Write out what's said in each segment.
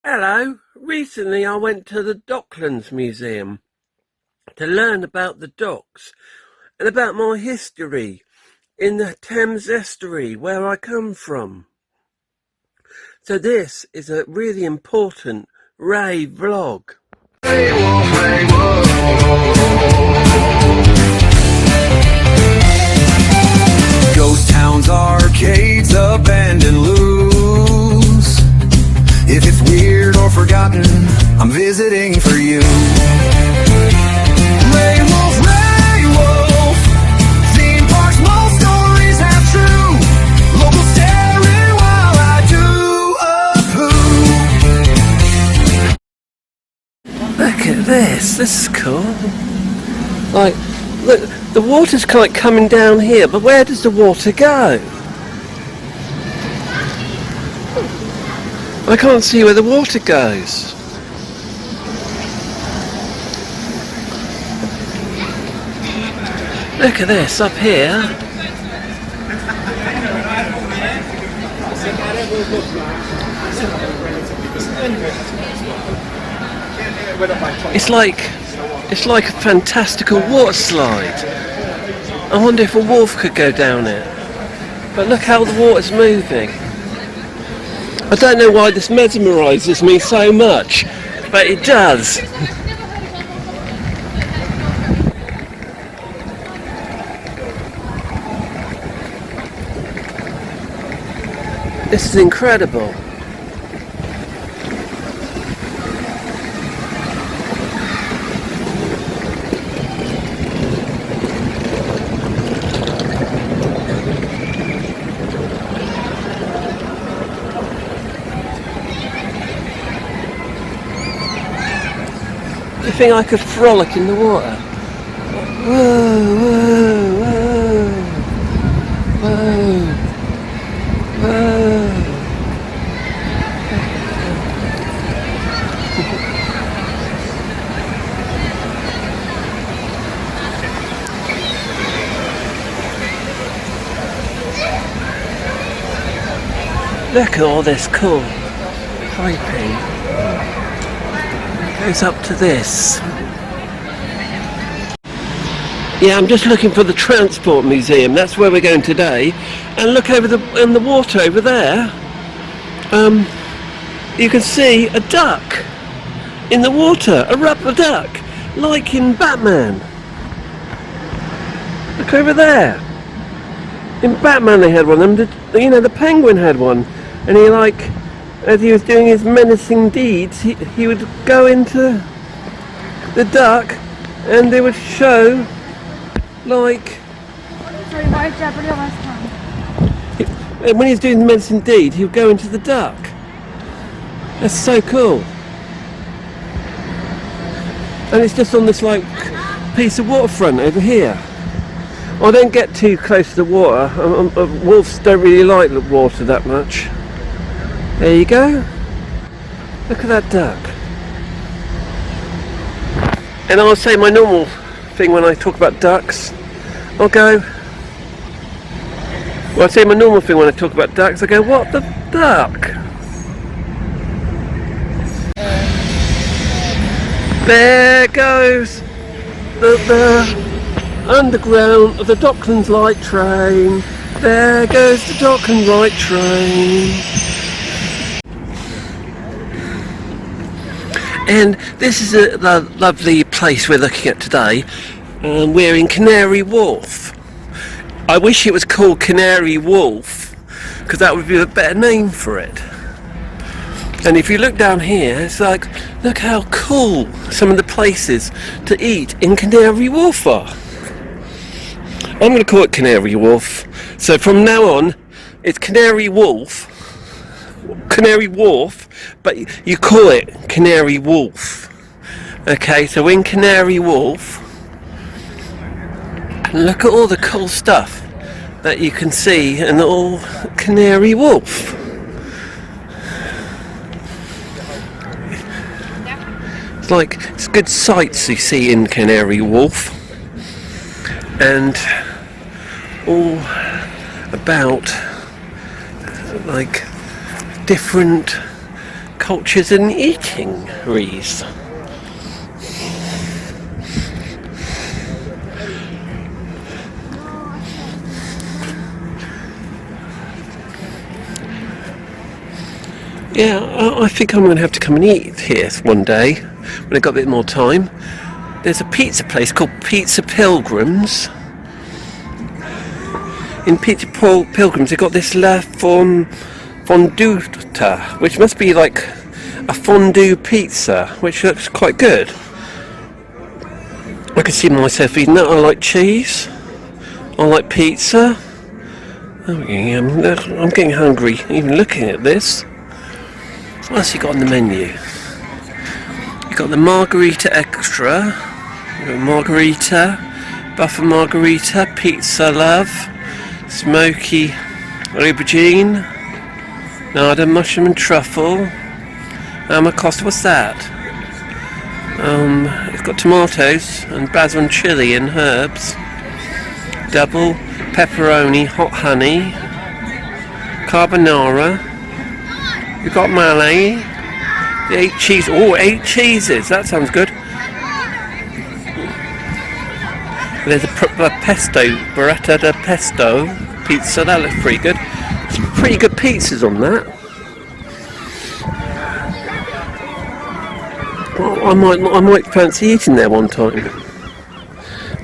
Hello. Recently I went to the Docklands Museum to learn about the docks and about my history in the Thames estuary where I come from. So this is a really important rave vlog. Hey, wolf, hey, wolf. Ghost towns, arcades, abandoned loose. If it's weird or forgotten, I'm visiting for you. Ray Wolf, theme parks, most stories have true. Local staring while I do a poo. Look at this is cool. Like, look, the water's kind of coming down here, but where does the water go? I can't see where the water goes. Look at this up here. It's like a fantastical water slide. I wonder if a wolf could go down it. But look how the water's moving. I don't know why this mesmerises me so much, but it does. This is incredible. I think I could frolic in the water. Whoa, whoa, whoa, whoa, whoa. Look at all this cool piping. Goes up to this. Yeah, I'm just looking for the Transport Museum. That's where we're going today. And look over in the water over there. You can see a duck in the water, a rubber duck, like in Batman. Look over there. In Batman they had one. And the Penguin had one, and he as he was doing his menacing deeds, he would go into the duck and they would show, like... Sorry, why is Jeopardy on this time? When he was doing the menacing deed, he would go into the duck. That's so cool. And it's just on this, piece of waterfront over here. I don't get too close to the water. Wolves don't really like the water that much. There you go. Look at that duck. And I'll say my normal thing when I talk about ducks. I'll say my normal thing when I talk about ducks. I go, what the duck? There goes the underground of the Docklands light train. There goes the Docklands light train. And this is a lovely place we're looking at today. We're in Canary Wharf. I wish it was called Canary Wolf, because that would be a better name for it. And if you look down here, it's like, look how cool some of the places to eat in Canary Wharf are. I'm going to call it Canary Wharf. So from now on, it's Canary Wharf, but you call it Canary Wharf. Okay, so in Canary Wharf, look at all the cool stuff that you can see in all Canary Wharf. It's good sights you see in Canary Wharf, and all about different cultures and eateries. Yeah, I think I'm going to have to come and eat here one day when I've got a bit more time. There's a pizza place called Pizza Pilgrims. In Pizza Pilgrims, they've got this La Fonduta, which must be like a fondue pizza, which looks quite good. I can see myself eating that. I like cheese. I like pizza. I'm getting hungry even looking at this. What else you got on the menu? You got the margarita extra, margarita, buffer margarita, pizza love, smoky aubergine, nada mushroom and truffle. How much cost? What's that? It's got tomatoes and basil and chili and herbs. Double pepperoni, hot honey, carbonara. You've got Malay, the 8 cheese. Oh, 8 cheeses. That sounds good. There's a pesto, burrata de pesto pizza. That looks pretty good. Some pretty good pizzas on that. Well, I might fancy eating there one time.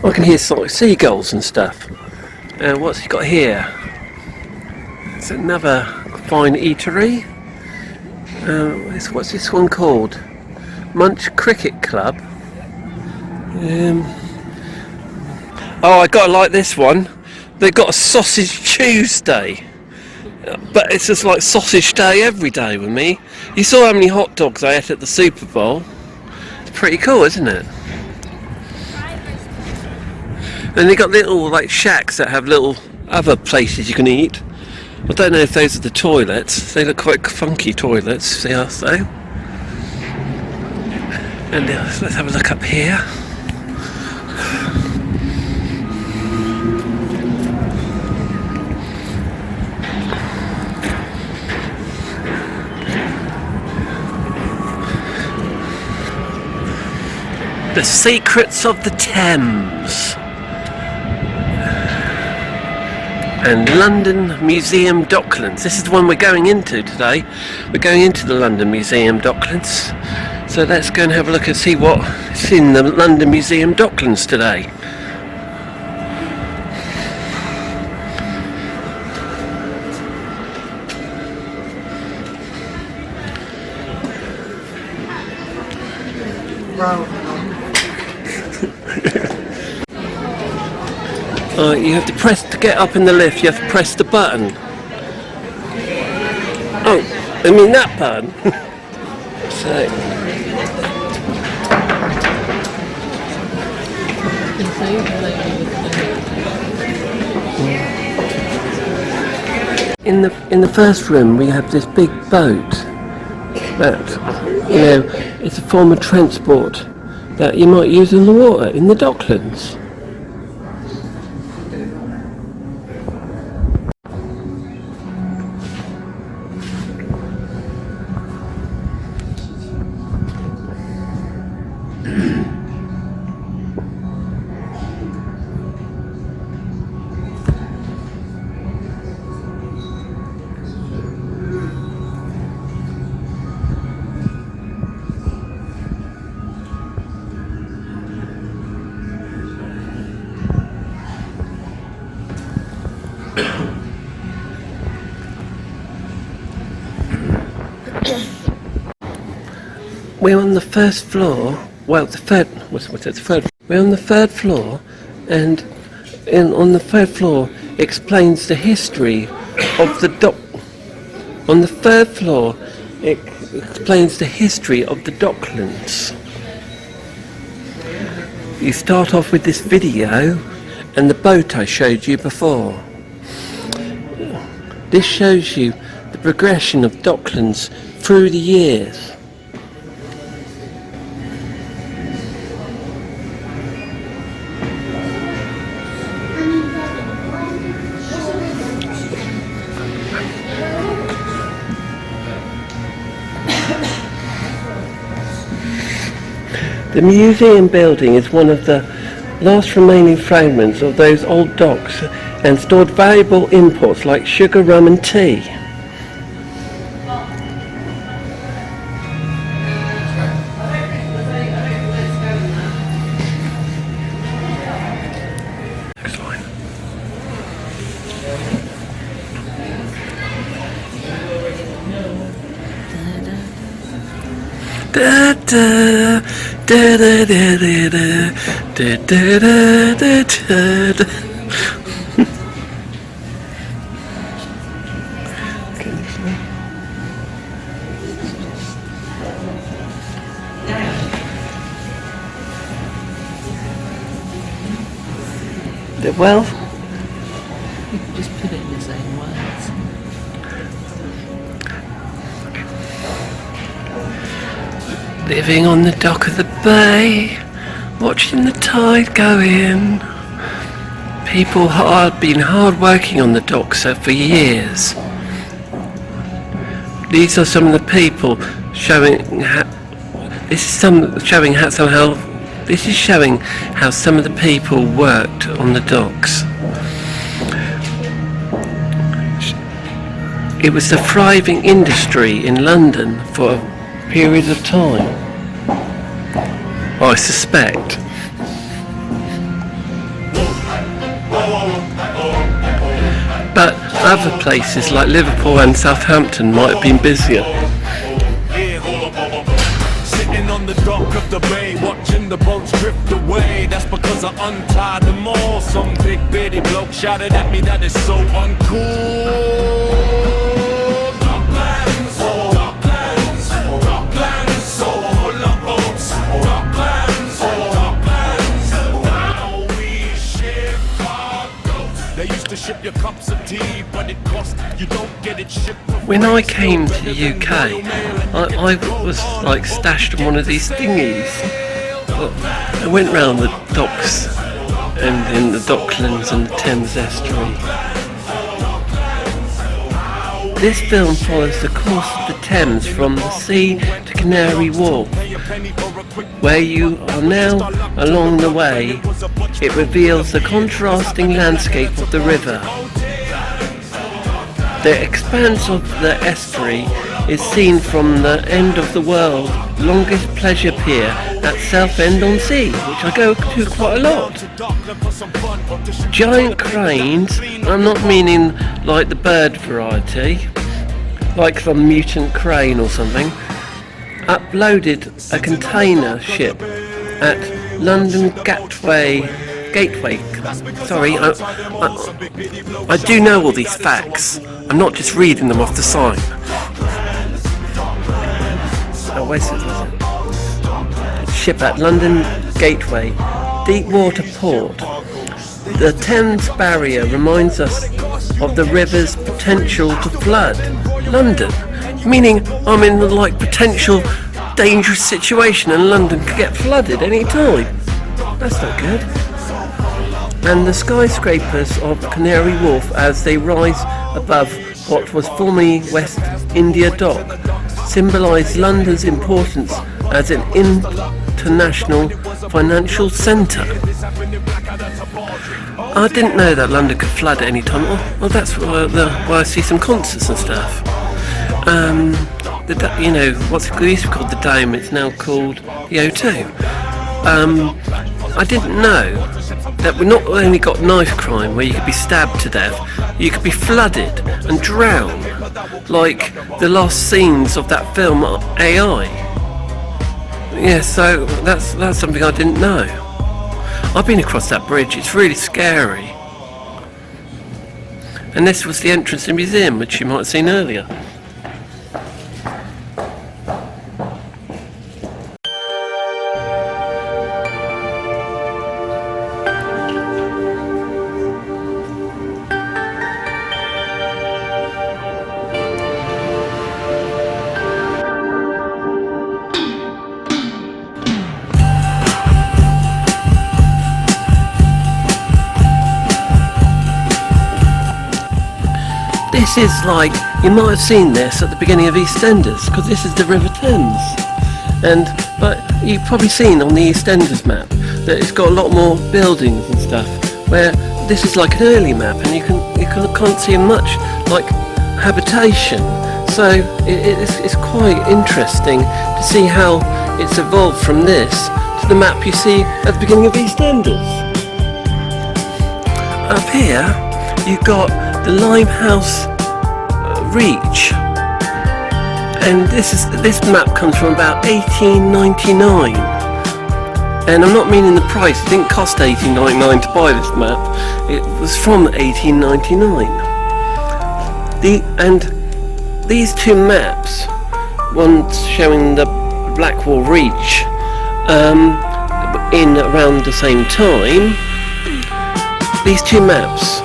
I can hear seagulls and stuff. What's he got here? It's another fine eatery. What's this one called? Munch Cricket Club. Oh, I gotta like this one. They've got a Sausage Tuesday, but it's just like Sausage Day every day with me. You saw how many hot dogs I ate at the Super Bowl. It's pretty cool, isn't it? And they got little like shacks that have little other places you can eat. I don't know if those are the toilets. They look quite funky toilets, they are so. And let's have a look up here. The Secrets of the Thames. And London Museum Docklands. This is the one we're going into today. We're going into the London Museum Docklands. So let's go and have a look and see what's in the London Museum Docklands today. You have to press to get up in the lift. You have to press the button. Oh, I mean that button. So. In the first room, we have this big boat that it's a form of transport that you might use in the water in the Docklands. We're on the first floor. Well, the third. What's it? The third. We're on the third floor, and on the third floor explains the history of the dock. On the third floor, it explains the history of the Docklands. You start off with this video and the boat I showed you before. This shows you the progression of Docklands through the years. The museum building is one of the last remaining fragments of those old docks and stored valuable imports like sugar, rum and tea. Next line. Da da da da da da da da da da da. Well, You can just put it in his own words. living on the dock of the bay, watching the tide go in. People been hard working on the docks for years. These are some of the people showing how. This is showing how some of the people worked on the docks. It was a thriving industry in London for periods of time, I suspect. But other places like Liverpool and Southampton might have been busier. Sitting on the dock of the bay, watching the boats drift away. That's because I untied them all. Some big beardy bloke shouted at me that is so uncool. Docklands, oh, Docklands, oh, Docklands, so full of boats. Docklands, oh, Docklands, now we ship our goats. They used to ship your cups of tea, but it cost you don't get it shipped. When I came to the UK, I was like stashed on one of these dinghies. I went round the docks and in the Docklands and the Thames estuary. This film follows the course of the Thames from the sea to Canary Wharf. Where you are now along the way, it reveals the contrasting landscape of the river. The expanse of the estuary is seen from the end of the world's longest pleasure pier at Southend-on-Sea, which I go to quite a lot. Giant cranes, I'm not meaning like the bird variety, like the mutant crane or something, uploaded a container ship at London Gateway. Sorry, I do know all these facts. I'm not just reading them off the sign. Oh, where's it? Ship at London Gateway, deep water port. The Thames barrier reminds us of the river's potential to flood London, meaning I'm in the potential dangerous situation and London could get flooded any time. That's not good. And the skyscrapers of Canary Wharf as they rise above what was formerly West India Dock symbolise London's importance as an international financial centre. I didn't know that London could flood at any time. Well, that's why I see some concerts and stuff. What's it used to be called the Dome, it's now called the O2. I didn't know that we not only got knife crime where you could be stabbed to death, you could be flooded and drowned, like the last scenes of that film AI. Yeah, so that's something I didn't know. I've been across that bridge, it's really scary. And this was the entrance to the museum, which you might have seen earlier. This is like, you might have seen this at the beginning of EastEnders, because this is the River Thames. But you've probably seen on the EastEnders map that it's got a lot more buildings and stuff, where this is like an early map and you can't see much like habitation. So it's quite interesting to see how it's evolved from this to the map you see at the beginning of EastEnders. Up here you've got the Limehouse Reach, and this map comes from about 1899, and I'm not meaning the price. It didn't cost $18.99 to buy this map. It was from 1899. These two maps, one showing the Blackwall Reach in around the same time, these two maps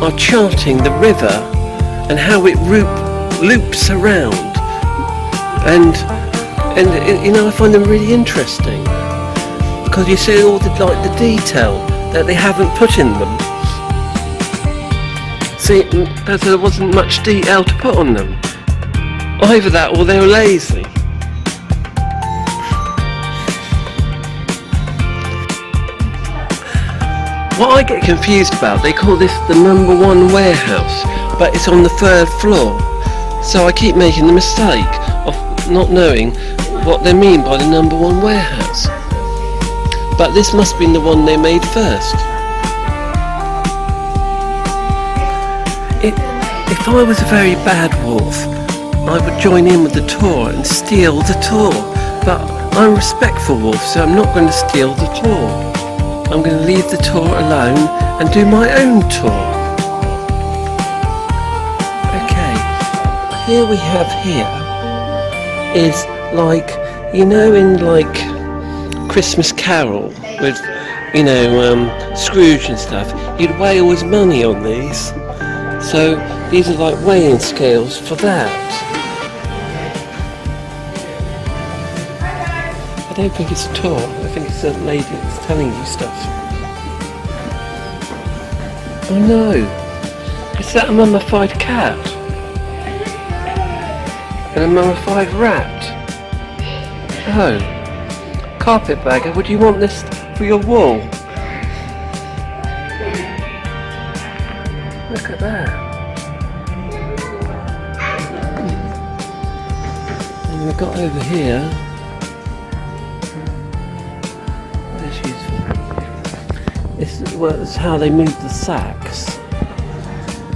are charting the river and how it loops around, and you know, I find them really interesting because you see all the detail that they haven't put in them. See, there wasn't much detail to put on them. Either that or they were lazy. What I get confused about, they call this the number 1 warehouse, but it's on the 3rd floor. So I keep making the mistake of not knowing what they mean by the number 1 warehouse. But this must have been the one they made first. If I was a very bad wolf, I would join in with the tour and steal the tour. But I'm a respectful wolf, so I'm not going to steal the tour. I'm going to leave the tour alone and do my own tour. Okay, here we have is like, you know, in like Christmas Carol with, you know, Scrooge and stuff, you'd weigh all his money on these. So these are like weighing scales for that. I don't think it's a tour, I think it's a lady that's telling you stuff. Oh no, is that a mummified cat? And a mummified rat? Oh, carpetbagger, would you want this for your wall? Look at that. And we've got over here, this is how they move the sacks.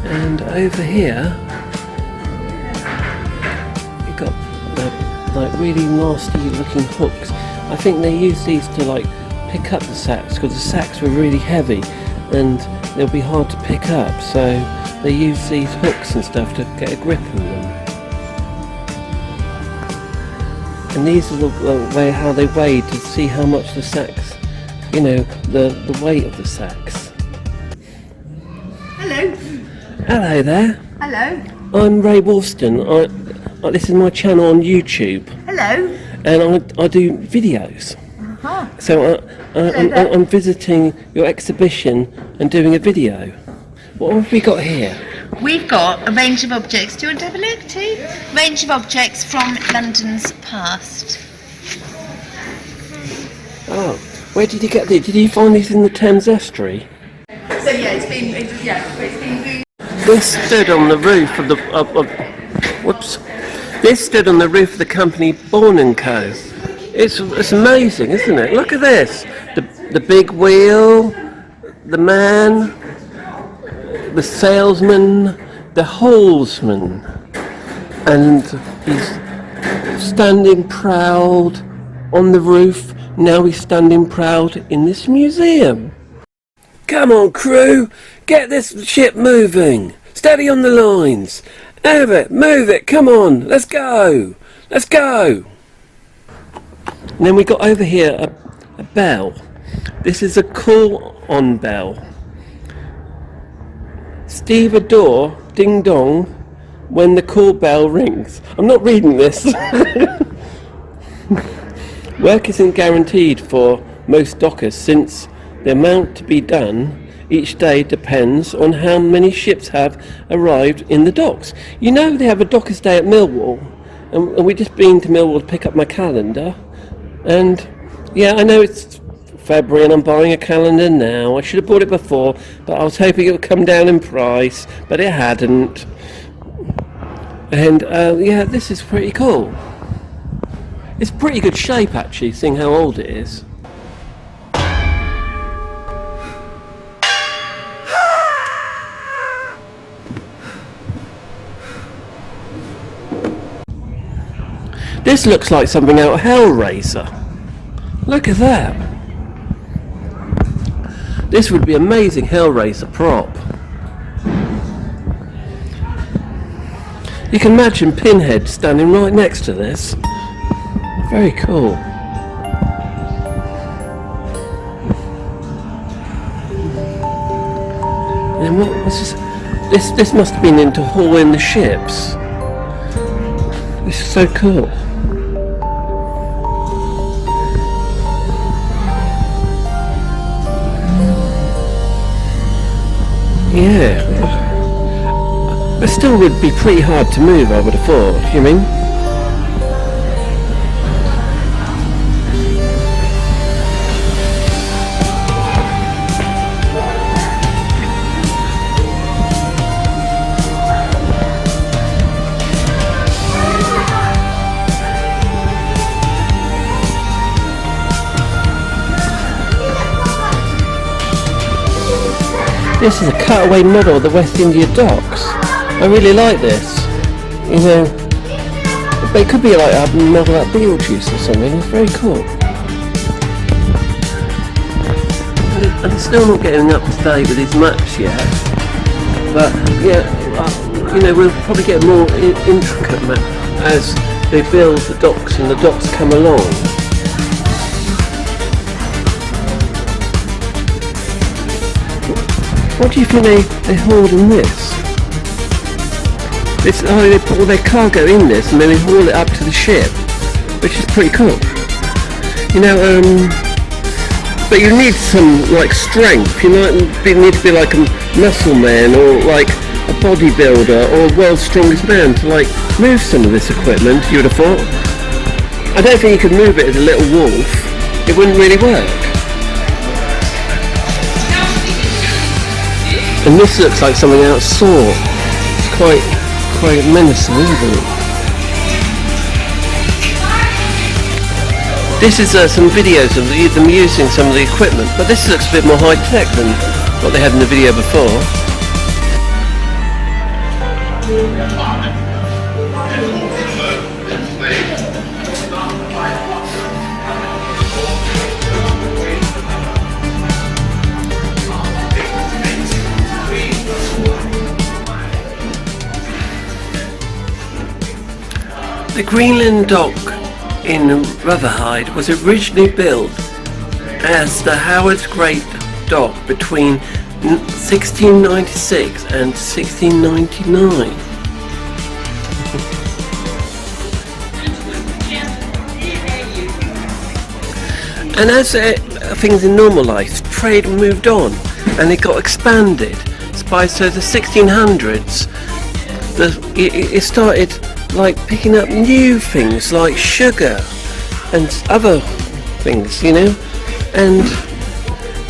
And over here, you've got like really nasty looking hooks. I think they use these to like pick up the sacks because the sacks were really heavy and they'll be hard to pick up, so they use these hooks and stuff to get a grip on them. And these are the way how they weigh to see how much the sacks, you know, the weight of the sacks. Hello. Hello there. Hello. I'm Ray Wolfston. This is my channel on YouTube. Hello. And I do videos. Uh-huh. So I'm visiting your exhibition and doing a video. What have we got here? We've got a range of objects. Do you want to have a look too? Range of objects from London's past. Oh, where did you get these? Did you find these in the Thames estuary? So yeah, it's been This stood on the roof of the whoops. This stood on the roof of the company Bourne & Co. It's amazing, isn't it? Look at this. The big wheel, the man, the salesman, the holesman, and he's standing proud on the roof. Now he's standing proud in this museum. Come on, crew, get this ship moving. Steady on the lines. Move it, come on, let's go. Let's go. And then we got over here a bell. This is a call-on bell. Steve Adore, ding dong, when the call bell rings. I'm not reading this. Work isn't guaranteed for most dockers since the amount to be done each day depends on how many ships have arrived in the docks. You know they have a dockers day at Millwall, and we just been to Millwall to pick up my calendar, and Yeah, I know it's February and I'm buying a calendar now. I should have bought it before, but I was hoping it would come down in price, but it hadn't. And yeah, this is pretty cool. It's pretty good shape actually, seeing how old it is. This looks like something out of Hellraiser. Look at that. This would be amazing Hellraiser prop. You can imagine Pinhead standing right next to this. Very cool. And what's this? This must have been into hauling the ships. This is so cool. Yeah, but still would be pretty hard to move, I would have thought, you mean? This is a cutaway model of the West India docks. I really like this. You know, but it could be like a model at Beetlejuice or something. It's very cool. And it's still not getting up to date with his maps yet. But yeah, you know, we'll probably get more intricate map as they build the docks and the docks come along. What do you think they haul in this? They put all their cargo in this and then they haul it up to the ship, which is pretty cool. You know, but you need some like strength. You need to be like a muscle man or like a bodybuilder or world's strongest man to like move some of this equipment. You would have thought. I don't think you could move it as a little wolf. It wouldn't really work. And this looks like something out of Saw. It's quite menacing, isn't it? This is some videos of them using some of the equipment, but this looks a bit more high tech than what they had in the video before. The Greenland Dock in Rotherhithe was originally built as the Howard's Great Dock between 1696 and 1699. And as things in normal life, trade moved on and it got expanded. So the 1600s, it started like picking up new things like sugar and other things, you know, and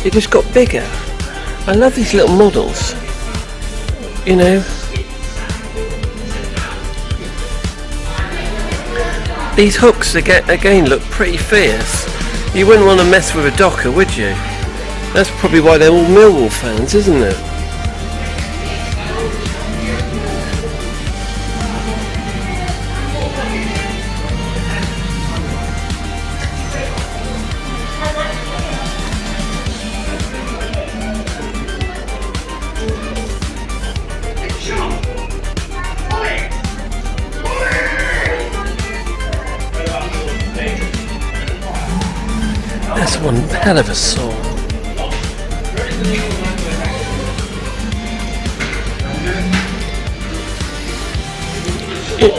it just got bigger. I love these little models, you know. These hooks again look pretty fierce. You wouldn't want to mess with a docker, would you? That's probably why they're all Millwall fans, isn't it? That's one hell of a saw.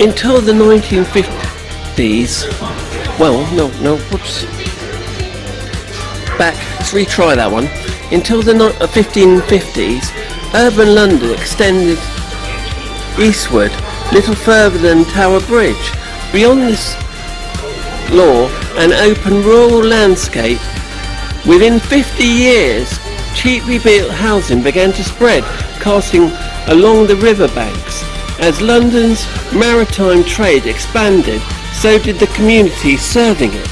Until the 1950s, let's retry that one. Until the 1550s, urban London extended eastward, little further than Tower Bridge. Beyond this law and open rural landscape. Within 50 years, cheaply built housing began to spread, casting along the riverbanks. As London's maritime trade expanded, so did the community serving it.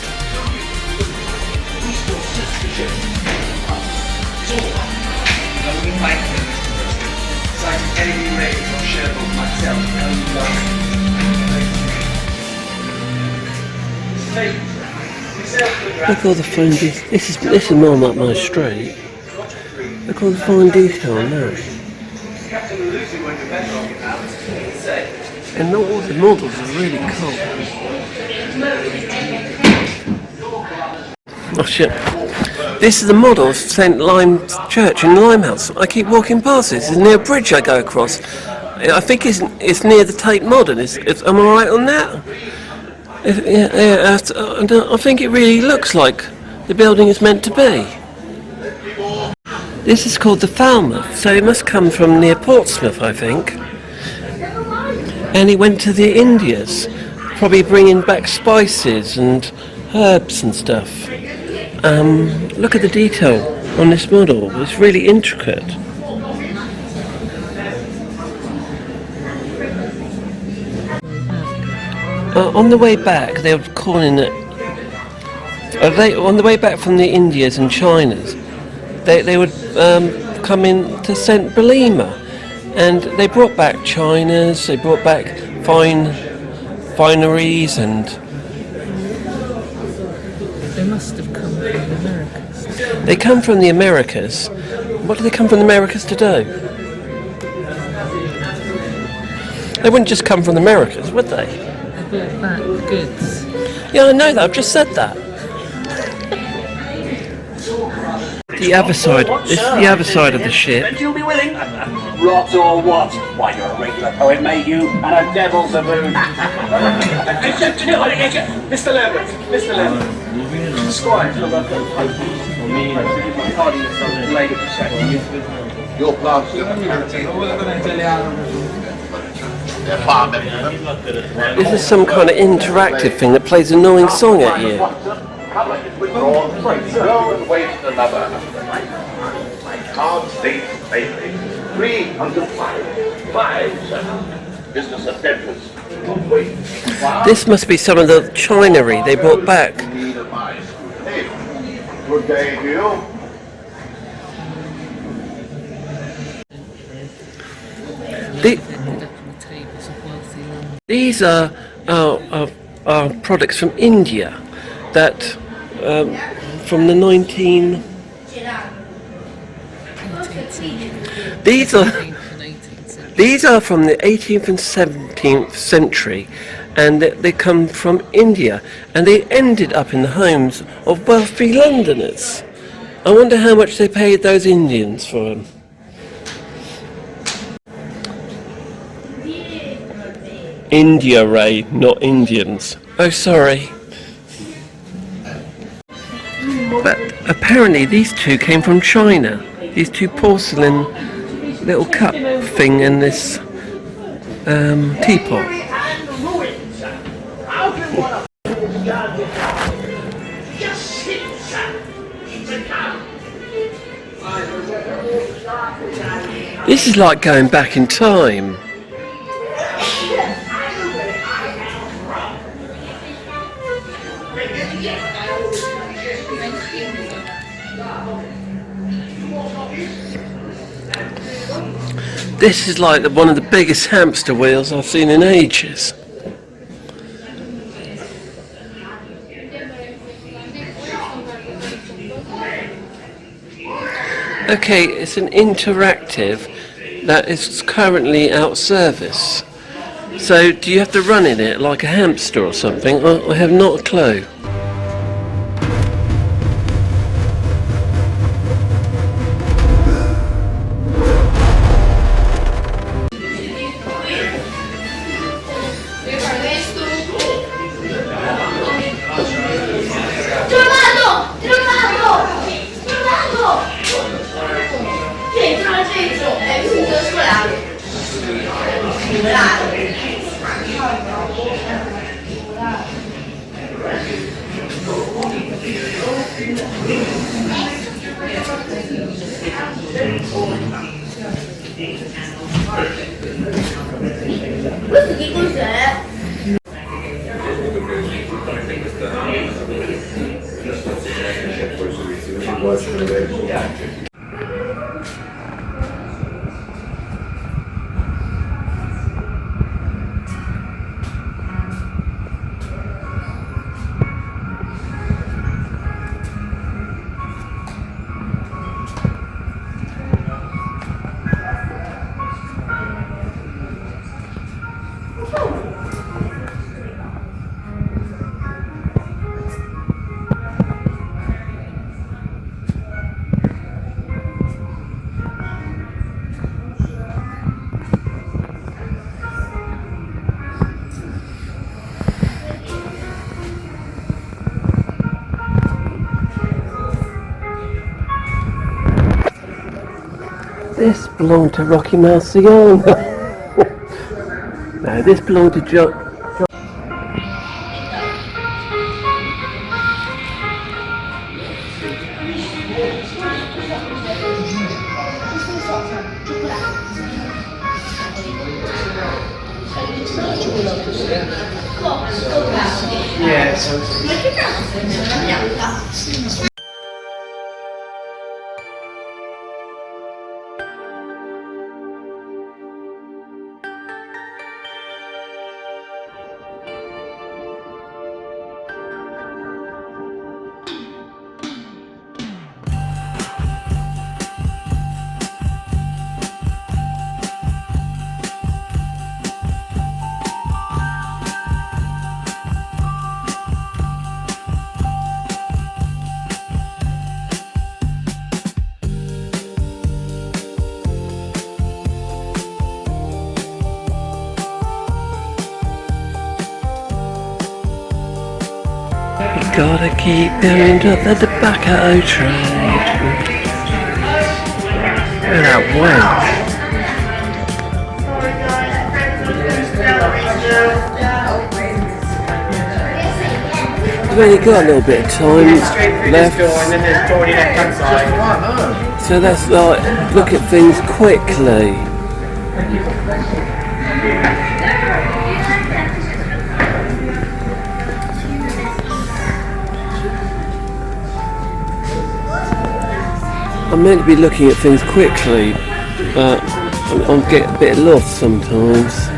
Look all the fine detail. This is more like my street. Look all the fine detail on that. And all the models are really cool. Oh shit. This is the model of St. Lime's Church in Limehouse. I keep walking past this. It's near a bridge I go across. I think it's near the Tate Modern. Am I right on that? I think it really looks like the building is meant to be. This is called the Falmouth, so it must come from near Portsmouth, I think. And he went to the Indias, probably bringing back spices and herbs and stuff. Look at the detail on this model, it's really intricate. On the way back, they were calling it. On the way back from the Indias and Chinas, they would come in to St. Belima, and they brought back chinas. They brought back fineries, and They must have come from the Americas. they come from the Americas. What do they come from the Americas to do? They wouldn't just come from the Americas, would they? They brought back goods. Yeah, I know that. I've just said that. The other side. This is the other side of the ship. And you'll be willing? Rot or what? Why, you're a regular poet, mate, you, and a devil's a boon. Mr. Lambert, Mr. Lambert. Squire, Your plants This is some kind of interactive thing that plays an annoying song at you. withdrawn. Go and wait another. Card state safely. 305. 5, sir. Business of Bedford's. Wait. This must be some of the chinery they brought back. Need advice. Hey, good day to you. Ended up on the tables of wealthy London. These are products from India that from the 19. These are 18th and 18th century. these are from the 18th and 17th century, and they come from India, and they ended up in the homes of wealthy Londoners. I wonder how much they paid those Indians for them. India, Ray, not Indians. Oh, sorry. But apparently these two came from China. These two porcelain little cup thing and this teapot. This is like going back in time. This is like one of the biggest hamster wheels I've seen in ages. Okay, it's an interactive that is currently out of service. So do you have to run in it like a hamster or something? I have not a clue. This belonged to Rocky Marciano. No, this belonged to John. Gotta keep going to the tobacco trade. Look at that wench. We've only got a little bit of time left. So that's like, look at things quickly. I'm meant to be looking at things quickly, but I get a bit lost sometimes.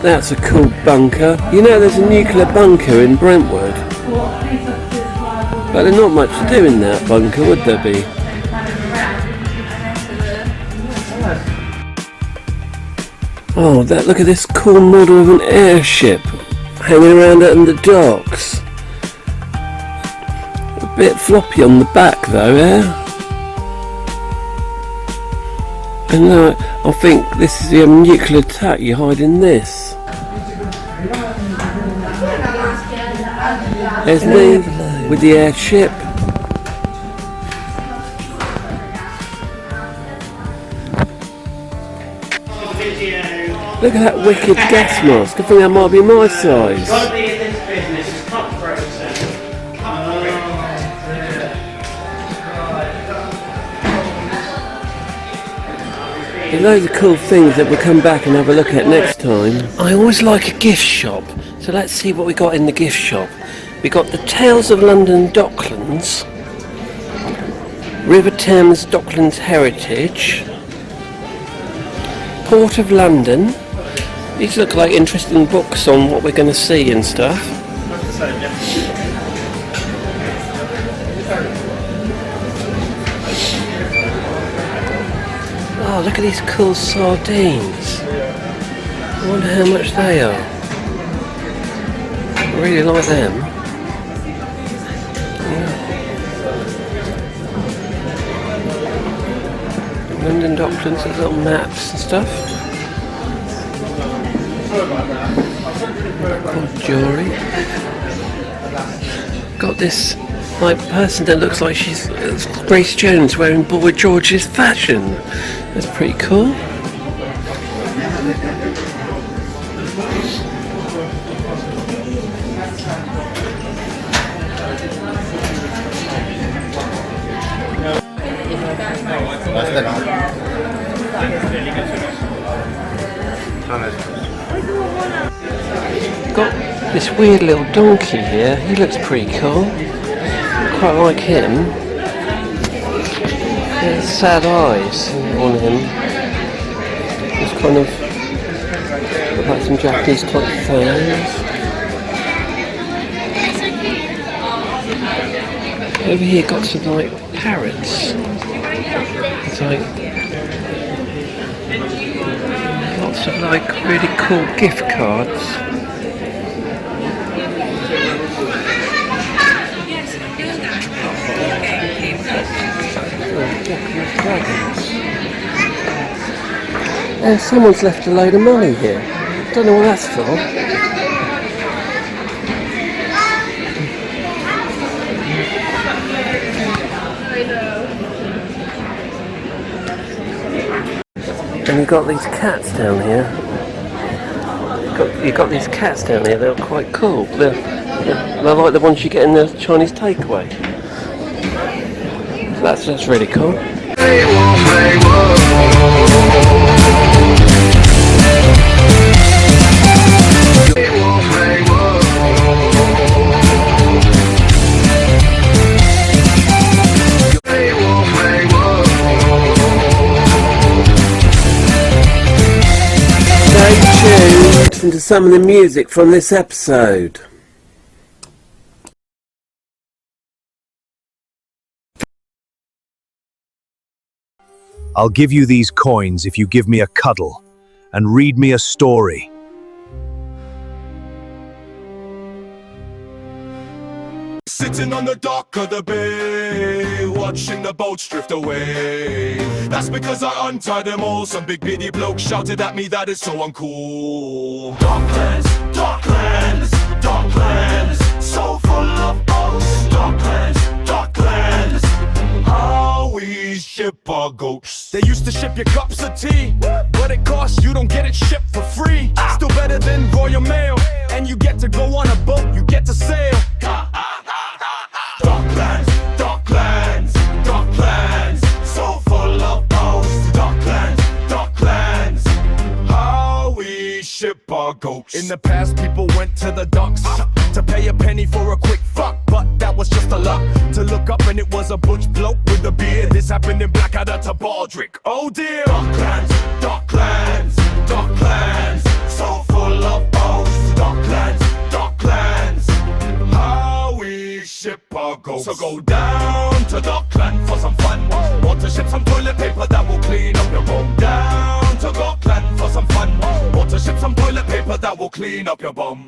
That's a cool bunker. You know, there's a nuclear bunker in Brentwood. But there's not much to do in that bunker, would there be? Oh, look at this cool model of an airship hanging around out in the docks. A bit floppy on the back though, eh? And I think this is the nuclear attack you hide in this. There's me with the airship. Look at that wicked gas mask. I think that might be my size. There's loads of cool things that we'll come back and have a look at next time. I always like a gift shop, so let's see what we got in the gift shop. We got the Tales of London Docklands, River Thames Docklands Heritage, Port of London. These look like interesting books on what we're going to see and stuff. Oh, look at these cool sardines. I wonder how much they are. I really like them. Yeah. London Docklands, there's little maps and stuff. Cool jewellery. Got this person that looks like she's Grace Jones wearing Boy George's fashion. That's pretty cool. Got this weird little donkey here. He looks pretty cool. Quite like him. There's sad eyes on him. It's kind of like some Japanese type fans. Over here got some like parrots. It's like lots of like really cool gift cards. And someone's left a load of money here. Don't know what that's for. And you've got these cats down here. You've got these cats down here. They're quite cool. They're like the ones you get in the Chinese takeaway. That's really cool. Stay tuned to listen to some of the music from this episode. I'll give you these coins if you give me a cuddle and read me a story. Sitting on the dock of the bay, watching the boats drift away. That's because I untied them all. Some big bitty bloke shouted at me that is so uncool. Docklands, Docklands, Docklands, so full of boats. Docklands, Docklands, how we ship our goats. They used to ship your cups of tea, but it costs, you don't get it shipped for free. Still better than Royal Mail, and you get to go on a boat, you get to sail. Docklands, Docklands, Docklands, so full of boats. Docklands, Docklands, how we ship our goats. In the past, people went to the docks to pay a penny for a quick fuck, but that was just a luck. To look up and it was a butch bloke with a beard. This happened in Blackadder to Baldrick. Oh dear. Docklands, Docklands, Docklands, so full of boats. Docklands, Docklands, how we ship our goats. So go down to Dockland for some fun, or to ship some toilet paper that will clean up your bum. Down to Dockland for some fun, or to ship some toilet paper that will clean up your bum.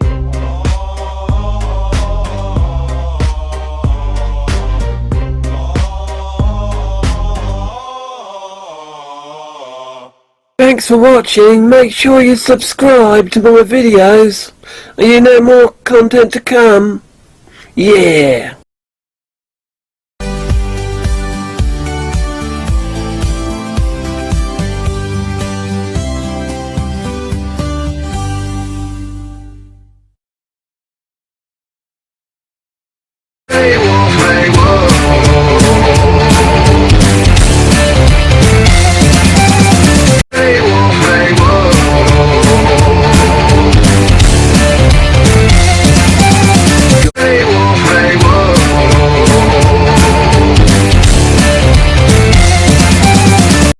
Thanks for watching. Make sure you subscribe to my videos. You know more content to come. Yeah.